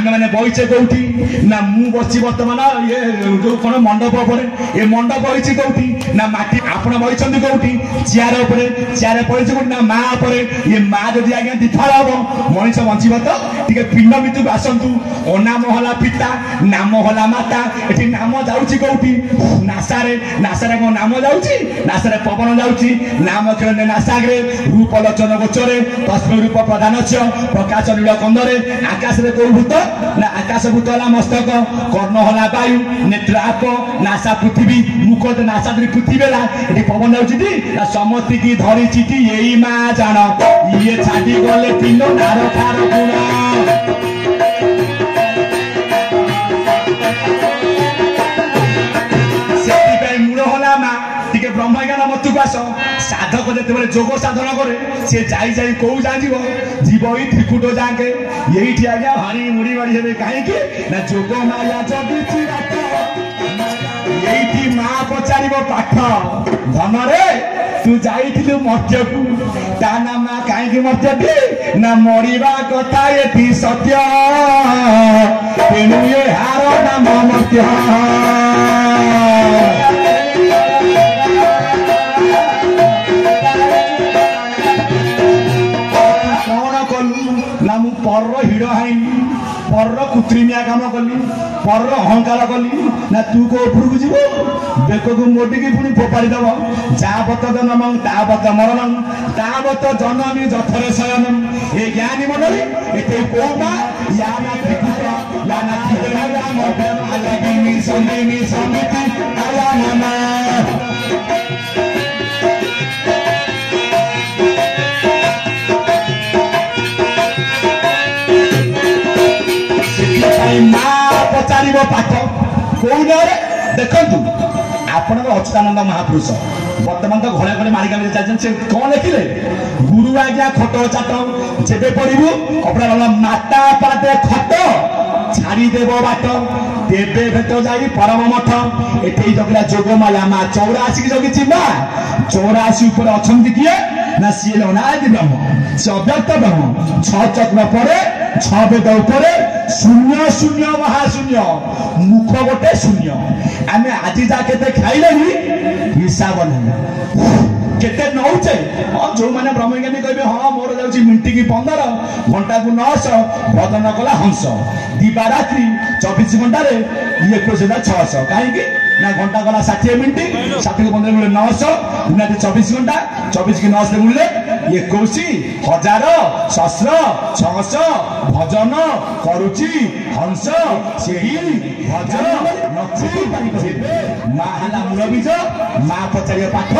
आम मैंने बहीचे कौटी ना मु बसी बर्तमान ये जो कौन मंडप ये मंडप बही कौटी ना माटी आपण बही कौटी चेयर चेयर पड़ी कौटी ना माँ ये माँ जदि आज्ञा दिफाल हम मनीष बचब तो टे पिंड भितर आसतु अनाम हला पिता नाम हला माता ये नाम जाऊँगी कौटी नासारे नासारे कौन नाम जाऊँगी नासारे पवन जाऊँगी नाम खेल नासाग्रे रूप लोचन गोचरे तस्मै रूप प्रधान प्रकाश नील कंदरे आकाश में कौ भूत ना आकाश भूत है मस्तक कर्ण हला वायु नेत्र आप नासा पृथ्वी मुख नासा पृथ्वी ये पवन जाऊँगी समस्त की धरी चिटी यही माँ जान ये छाड़ी गले पिंड नार खार गुण ब्रह्मज्ञान मतुक आस साधक जो जोग साधन करे सी जाई कौ जाए जीव ही त्रिकुट जाके यही आज्ञा भारी मुड़ी बाड़ी हे कहीं ना जोग माया यही माँ पचार पाठ धन रे तू जाइलु मर्त्य को ता ना माँ कहीं मर्त्य ना मरिबा कथा ये सत्य तेणु ये हार नाम मर्त्य ना मु पर हिड़ हाई पर कृत्रिमिया काम कली पर अहंकार कली ना तू को ऊपर को जीव बेक को मोटिकी पुणी फोपाड़ी दब जावत जनम तावत मरणम तावत जनमी जठरे शयनम ये ज्ञानी मंडली ये कौमा या ना त्रिकुट या ना समिति आया नामा पचार पाठ कौन देखु आपण अच्युतानंद महापुरुष बर्तमान तो घरे घरे मारिका चलते कौन लिखिले गुरु आज्ञा खट चाट जेबे पढ़ू अपना माता पादे खट छाड़देव बाट देवे भेट जाई परम मठ ये जगला जोग माया माँ 84 जगी माँ 84 उपर अच्छा किए ना सी अनादि ब्रह्म से अव्यक्त ब्रह्म 6 चक्र पर 6 वेद उपर शून्य शून्य महाशून्य मुख गोटे शून्य आम आज जाके खाइले हिसाब नहीं केते नौचे जो मैंने ब्रह्मज्ञानी कहे हाँ मोर जाऊँगी मिनट की 15 घंटा को 900 भजन कला हंस दिवा रात्रि 24 घंटे 21,600 कहीं ना घंटा गला 60 मिनट 60 को 15 मिनट 900 निहाती 24 घंटा 24 की 900 गुणिले 21,000 सहस्र 600 भजन करुची हंस से भजन माँ है मूल बीज माँ पचार पाठ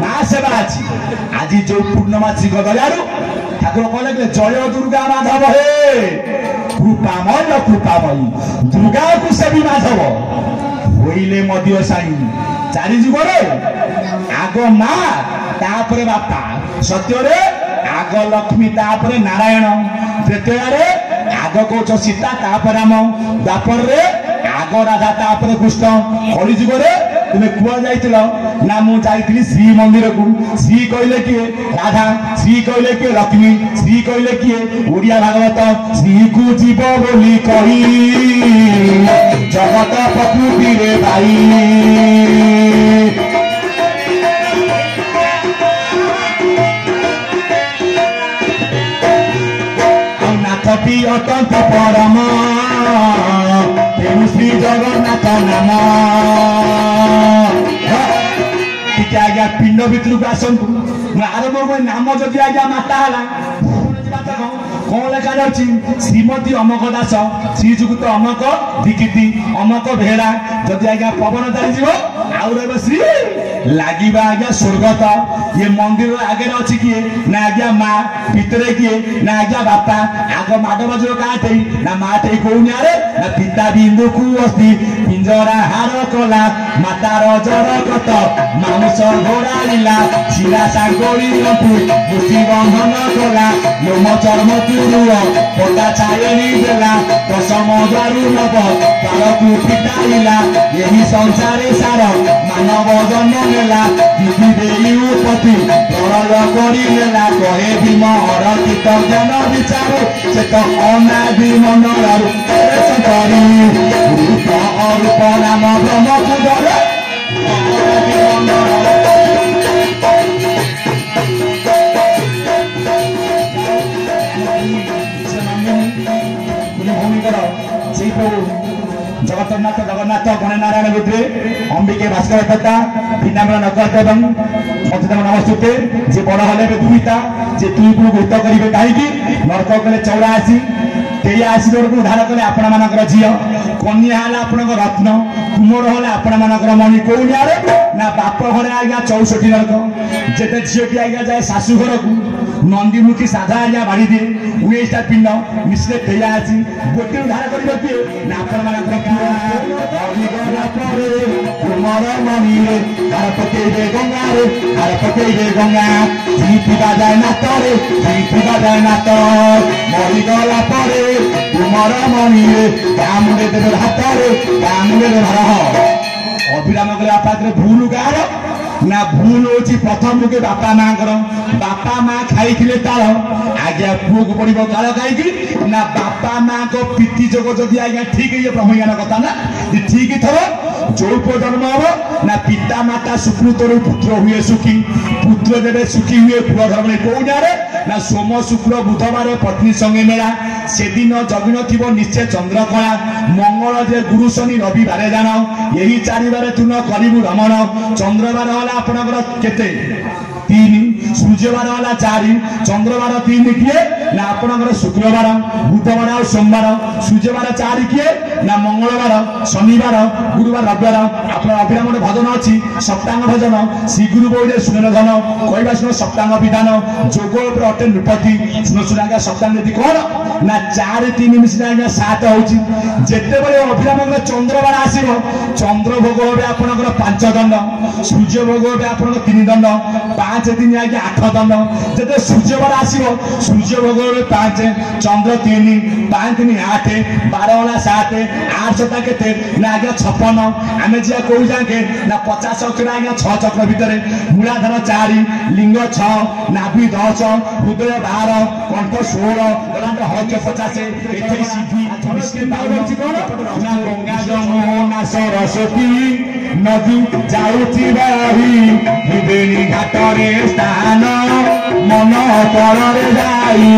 माँ सेवा अच्छी आज जो पूर्णमासी गदयारू ठाकुर कहले जय दुर्गा माधव हे कृपामय कृपामयी दुर्गा को सेवी माधव होइले मदियो साई चारि जुगरे आग माँ तापरे बापा सत्य आग लक्ष्मी तापरे नारायण त्रेतया आग कौच सीता तापर राम द्वापर रे आग राधा तापर कृष्ण कलि जुगरे तुम्हें कुआ जाइल ना मु जाइली श्री मंदिर को श्री कहले किए राधा श्री कहले किए लक्ष्मी श्री कहले किए ओडिया भागवत श्री को जीव बोली कही जगत प्रकृति रे भाई नाथटी अत्यंत परम तेणु श्री जगन्नाथ नाम आज्ञा पिंड भितर को आसतु आरंभ नाम जदि आज्ञा माता है कौन लिखा जा श्रीमती अमक दास श्रीजुक्त अमक दीक्षित अमक बेहरा जदि आज्ञा पवन चली आउ रहा श्री लगे आज्ञा स्वर्गत ये मंदिर आगे अच्छी किए ना आज्ञा माँ भितरे किए ना आज्ञा बापा आग माड बाजू क्या ना माँ टे कौन आरे ना पिता बिंदु को अस्थि पिंजरा हार कला मातार जर कत मांस घोड़ाला शिला सांगोरी मुठी बंधन कला लोम चर्म चुरुआ पता छायनी देला दशम द्वारू नव द्वारकू फिटाइला यही संसारे सार मानव जन्म नेला दिदी देई उपति प्रलय करी नेला कहे भीम हरतीत ज्ञान विचार से तो अनादि मंडल करी रूप अरूप नाम ब्रह्मपुर जगन्नाथ जगन्नाथ गणनारायण रुद्रे अंबिके भास्कर दत्ता विनाम्र नगद एवं मधुदेव नमस्तुते जे बड़ हले दुहिता जे तुई को गुत करिवे काहेकि नरक कले 84 83 को उद्धार कले आपण मानकर झियो कन्या हला आपण रत्न कुमोर हला आपण मानकर मणि कोउनियारे ना बाप घरे आज्ञा 64 नरक जेते झियोटी आज्ञा जाए सासु घर को नंदीमुखी साधा आज्ञा बाड़ी दिए 19टा पिंड मिश्रे 83 गोटे उद्धार करिवे किए ना आपण मानकर कुमार मणि हार पकेबे गंगारे हार पकेबे गंगा जीतिबा जाए नातरे जीतिबा जाए नात मरिगला परे कुमार मणि कामुड़े देवे हाथरे कामुड़े धर अभिराम कले आपा भूल गार ना भूल होची प्रथम के बापा माँ बापा माँ खाई ताल आज्ञा पुओ को पड़ो काल कहीं ना बापा माँ को पिति जोग जदि आज्ञा ठीक है ब्रह्मज्ञान कथा ना ठीक थो जो जन्म हम ना पिता माता सुकृतर पुत्र हुए सुखी पुत्र जब सुखी हुए पुआ धर्म कौन ना सोम शुक्र बुधवार पत्नी संगे मेला से दिन जगिन थी निश्चय चंद्रकला मंगल जे गुरु शनि रविवार जान यही चारिबार तू न करू रमण चंद्रवार है आपणकर केते 3 सूर्यवार वाला 4 चंद्रवार 3 किए ना आपणकर शुक्रवार बुधवार और सोमवार सूर्यवार 4 किए ना मंगलवार शनिवार गुरुवार रविवार आप अभिराम भजन अच्छी सप्तांग भजन श्री गुरु बोले सुन धन कहवा शुण सप्तांग विधान जोग अटे नृपति शुण शुणा सप्तांग यदि कौन ना 4 3 मिश्र आज्ञा 7 होची जेते बळे अभिराम चंद्रवार आसीबो चंद्र भोग होबे आपणकर 5 दंड सूर्य भोग होबे आपणकर 3 दंड 5 दिन आगे 8 दंड जब सूर्यवार आसो सूर्य भोग 5 चंद्र 3 5 3 8 12 वाला 7 8 7 के ना आगे 56 आम जा कौ जाके ना 50 अक्षर आज्ञा 6 चक्र भितर मूलाधर 4 लिंग 6 नाभि 10 हृदय 12 कंठ 16 हज 50 एथे सिद्धि गंगा जमुना सरस्वती नदी जाऊची बाही घाटरे स्थान मन तरे जाई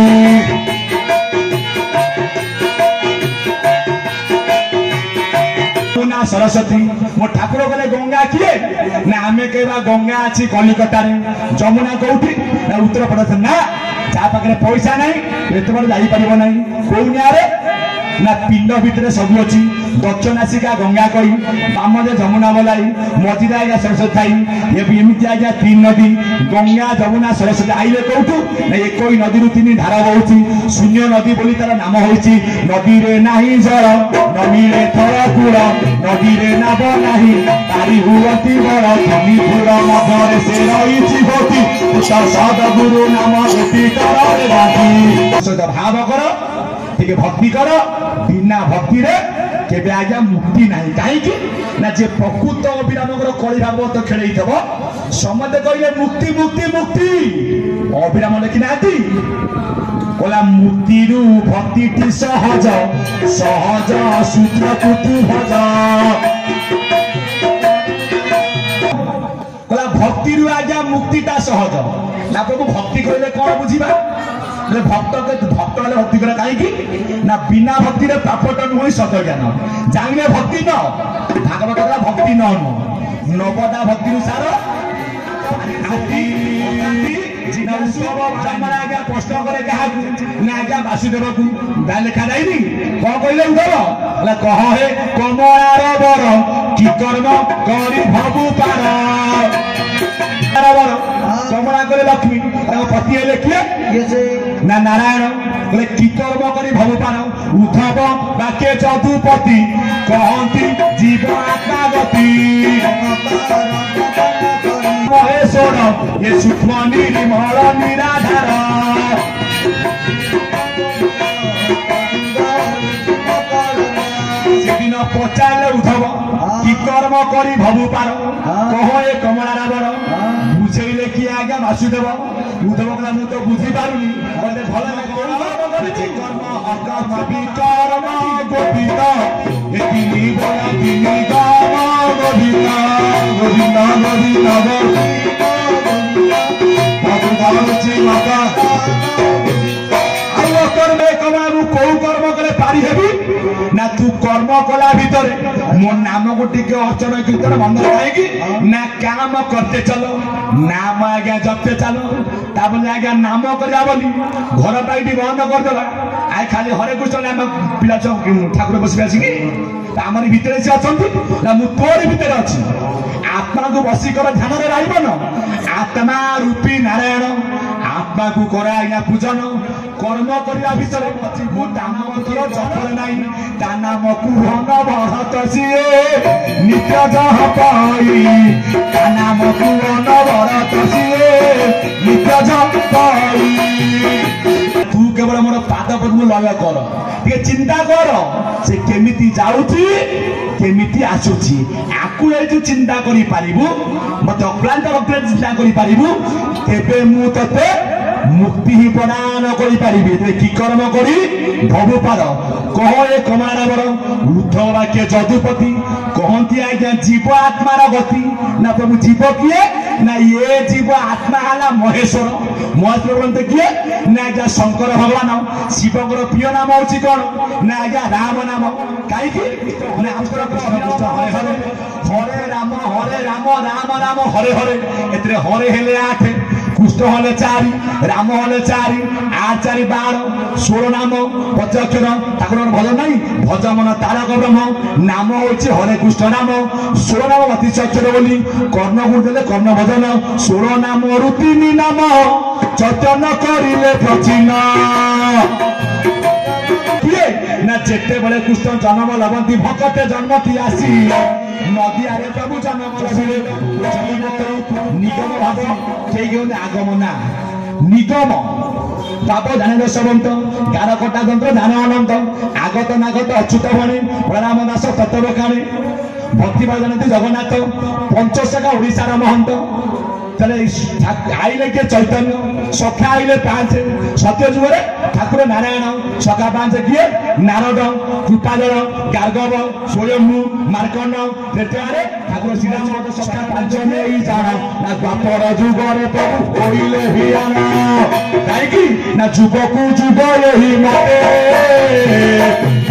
सरस्वती मो ठाकुर गले गंगा किए ना आमे कहवा गंगा अच्छी कलिकता जमुना कौटी ना उत्तर प्रदेश ना जा पाखे पैसा ना एत बड़े जापर ना कौनिया ना पिंड भितर सब अच्छी दक्षनासिका गंगा कही बामदे जमुना बोलाई मझीरे आज्ञा सरस्वती थी एमती आज्ञा 3 नदी गंगा जमुना सरस्वती आइले कौटू ना एक नदी 3 धार बहुची शून्य नदी बोली तार नाम होची नदी रे नाही जल नमीरे थर कूल नदी रे नाव नाही तारी हुअती बड़ धनी फूल मधरे से रही भोती सदगुरु नाम गोटी कर भाव कर टे भक्ति कर बिना भक्ति रे केबे आज्ञा मुक्ति नहीं कहीं ना जे प्रकृत अभिराम कली भागवत खेल समते कहले मुक्ति मुक्ति मुक्ति अभिराम लिखी ना कहला मुक्ति भक्ति सहज सहज सूत्र कुतु भज कहला भक्ति आज्ञा मुक्तिटा सहज ना प्रभु भक्ति कहले कौन बुझा भक्त भक्त वाले भक्ति करे कहीं ना बिना भक्ति रे पापट नुह सत ज्ञान जाने भक्ति न भागवत भक्ति न नवदा भक्ति सार प्रश्न करे क्या वासुदेव को लेखा जाइनी कौन कहले उधर कह हे कमलार बर कि कर्म करी भबु पार कमला करे लक्ष्मी पति हेले किए ना नारायण बोले कि कर्म करी भबु पार उद्धव बाक्य चतुपति कहती जीव आत्मा गति महेश्वर ये सूक्ष्म निर्मल निराधार पचारे उद्धव कि कर्म करी भवु पार कह ए कमला रावर बुझेले कि आज्ञा वासुदेव उद्धव कहला मु तो बुझी पारुनी मते भल कर्म अकर्म विकर्म गोविंद एतिनी बोला तिनी गाम गोविंद गोविंद गोविंद बाबू गावची माता आउ कर्म कमारू को कर्म करे पारी हेबी ना तू कर्म कला भीतर मो नाम को टिके अर्चन कीर्तन बंद रहेगी ना काम करते चलो नाम आज्ञा जपते चलो ताबले आज्ञा नाम करिया बोली घर पाइटी बंद कर देला आइ खाली हरे कृष्ण नाम पिला ठाकुर बसी आसी आमर भीतर से अछंती ना मु तोर भीतर अछि आत्मा को बसी कर ध्यान रे रहइबो न आत्मा रूपी नारायण आत्मा को करा आज्ञा पूजन कर्म करिया भीतर अछि मु नाम कर जपले नाही ता नाम को रंग भरत सिए नित्य जह पाई ता नाम को रंग भरत सिए नित्य जह पाई तू केवल मोर पाद पद्म लय कर टे चिंता कर से केमिति जाउची केमिति आसुची आकु ए जो चिंता करि पारिबु मते अक्लांत अक्लांत चिंता करि पारिबु तेबे मु तते मुक्ति ही प्रदान करि पारिबे ते की कर्म करी भव पार कह ए कमलावर वृद्ध वाक्य जदुपति कहंती आज्ञा जीव आत्मार गति ना प्रभु जीव किए ना ये जीव आत्मा हला महेश्वर महेश्वर बोलते किए ना आज्ञा शंकर भगवान शिवकर प्रिय नाम होची कोन ना आज्ञा राम नाम काई की ना हमकर कृष्ण कृष्ण हरे हरे हरे राम राम राम हरे हरे एतरे हरे हेले 8 कृष्ण हले 4 राम हले 4 8 4 12 16 नाम 25 अक्षर ठाकुर भजन नहीं भज मन तारक ब्रह्म नाम होची हरे कृष्ण नाम 16 नाम 32 अक्षर बोली कर्ण गुण देले कर्ण भजन 16 नाम रु 3 नाम चैतन्य करिले प्रचिन किए ना जेते बेले कृष्ण जन्म लबंती भक्ते जन्मती आसी नदी आरे प्रभु जन्म लबले निगम भाव केई गेले आगम ना निगम बाप जाने दशवंत गार कटा तंत्र ध्यान अनंत आगत नागत अच्युत भणी प्रणाम दास तत्व काणी भक्ति जानती जगन्नाथ पंचशखा ओडिशार महंत आइले के चैतन्य सखा आइले 5 सत्य जुगरे ठाकुर नारायण सखा 5 किए नारद कृपाजल गार्गव स्वयंभू मार्कंड तेरे ठाकुर श्रीराम सखा 5 नहीं जाना ना द्वापर जुगरे प्रभु कोइले हियाना काई ना जुग को जुग यही मते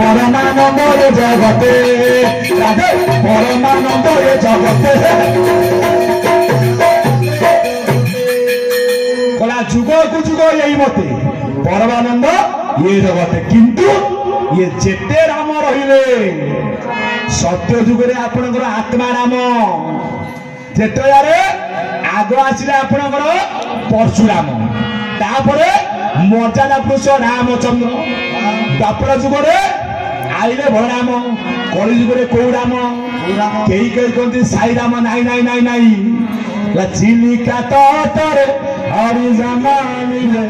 परमानंद ये जगते राधे परमानंद ये जगते जुग को जुग यही मते परमानंद ये जगते किंतु ये जेते राम रहिले सत्य जुगरे आपनकर आत्मा राम जेते यारे आगो आसिले आपनकर परशुराम तापरे मर्यादा पुरुष रामचंद्र द्वापर जुगरे आइले बलराम कलि जुगरे कौ राम केही केही कहते साई राम नाई नाई नाई नाई चिलिका तटरे हरि जमानिले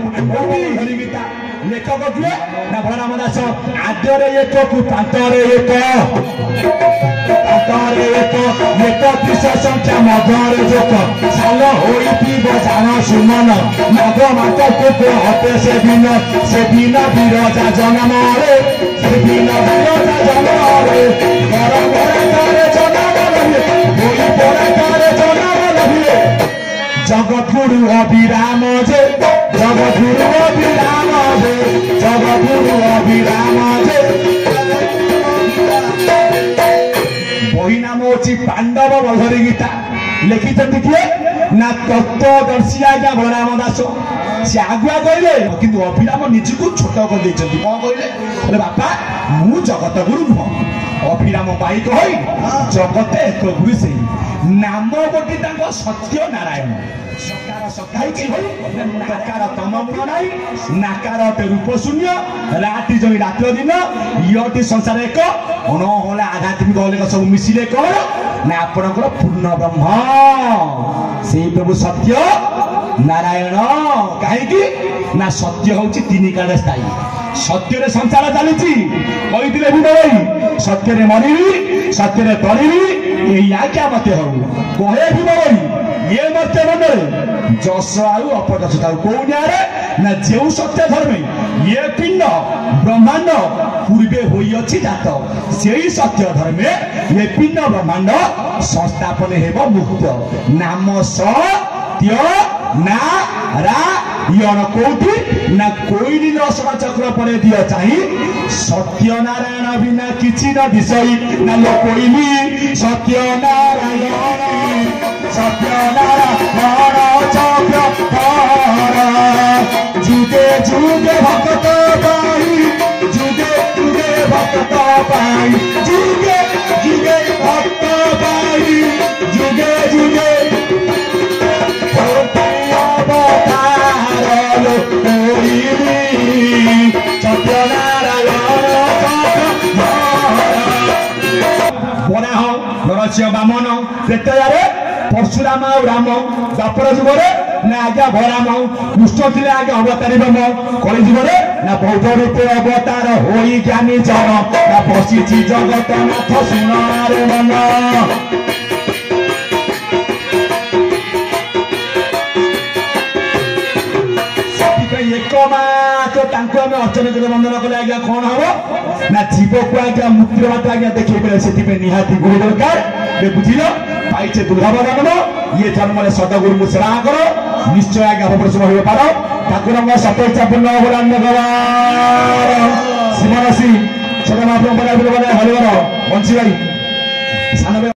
हरि गीता लेखक किए ना बलराम दास आद्ୟରେ एक पांତରେ एक संख्या मधुरे जोक साल होइथिब जान सुमन माघ मास को हते से दिन विरजा जन्मरे से दिन विरजा जन्मरे गरम करे जन्म लगे होई पड़ा करे जन्म लगे जगतगुरु अभिराम जे जगतगुरु अभिराम जे जगतगुरु अभिराम जे बही नाम होची पांडव बधरी गीता लिखिछन्ति किए ना तत्वदर्शी आज्ञा बलराम दास से आगुआ कहले किंतु अभिराम निजको छोट कर देछन्ति कोन कहले अरे बापा मु जगत गुरु नुह अभिराम पाई कहि जगते एक गुरु से नाम गोटी तांको सत्य नारायण सकार सकाई के होई नाकार तमग्न नाही नाकार रूप शून्य राति जई रात दिन यति संसार एक अन होला आध्यात्मिक होले सब मिसिले कोन ना आपनकर पूर्ण ब्रह्म से प्रभु सत्य नारायण काहे कि ना सत्य होची तीन काल स्थायी सत्य रे संसार चलीची कहिथिले बुढ भाई सत्य मरबी सत्य तलबी यही आज्ञा मत हो कहे भीम ये मत मन जस आउ अपजस था कौ न्याय ना जो सत्य धर्मे ये पिंड ब्रह्मांड पूर्वे होइछि जात से सत्य धर्मे ये पिंड ब्रह्मांड संस्थापन हेब मुक्त नाम सत्य ना रा यण कोटि ना कोई रसना चक्र पड़े दिया चाहिए सत्य नारायण बिना किसी न दिशई ना लो कोई सत्य नारायण चक्र जुगे जुगे भक्त पाई जुगे जुगे भक्त पाई जुगे जुगे भक्त पाई जुगे जुगे बामन त्रेतयारे परशुराम और राम द्वापर जुगरे ना आज्ञा भराम कृष्ण थे आगे अवतारी ब्रह्म कलि जुगरे ना बौद्ध रूपे अवतार होई ज्ञानी जन ना बसी जगत नाथ सुनारे मन एकमात्र अर्चन जब वंदन कले आज्ञा कौन हम ना जीव को आज्ञा मुक्ति बात आज्ञा देखिए पड़े से निहाती गुरु दरकार बुझिल पाइचे दुर्लभ जन्म ये जन्म सदगुरु को सेवा कर निश्चय आज्ञा अवश्य हो पार ठाकुर सतैचा पूर्ण भगवान शिवराशि छठ महाप्रभु हरिवर बंशी भाई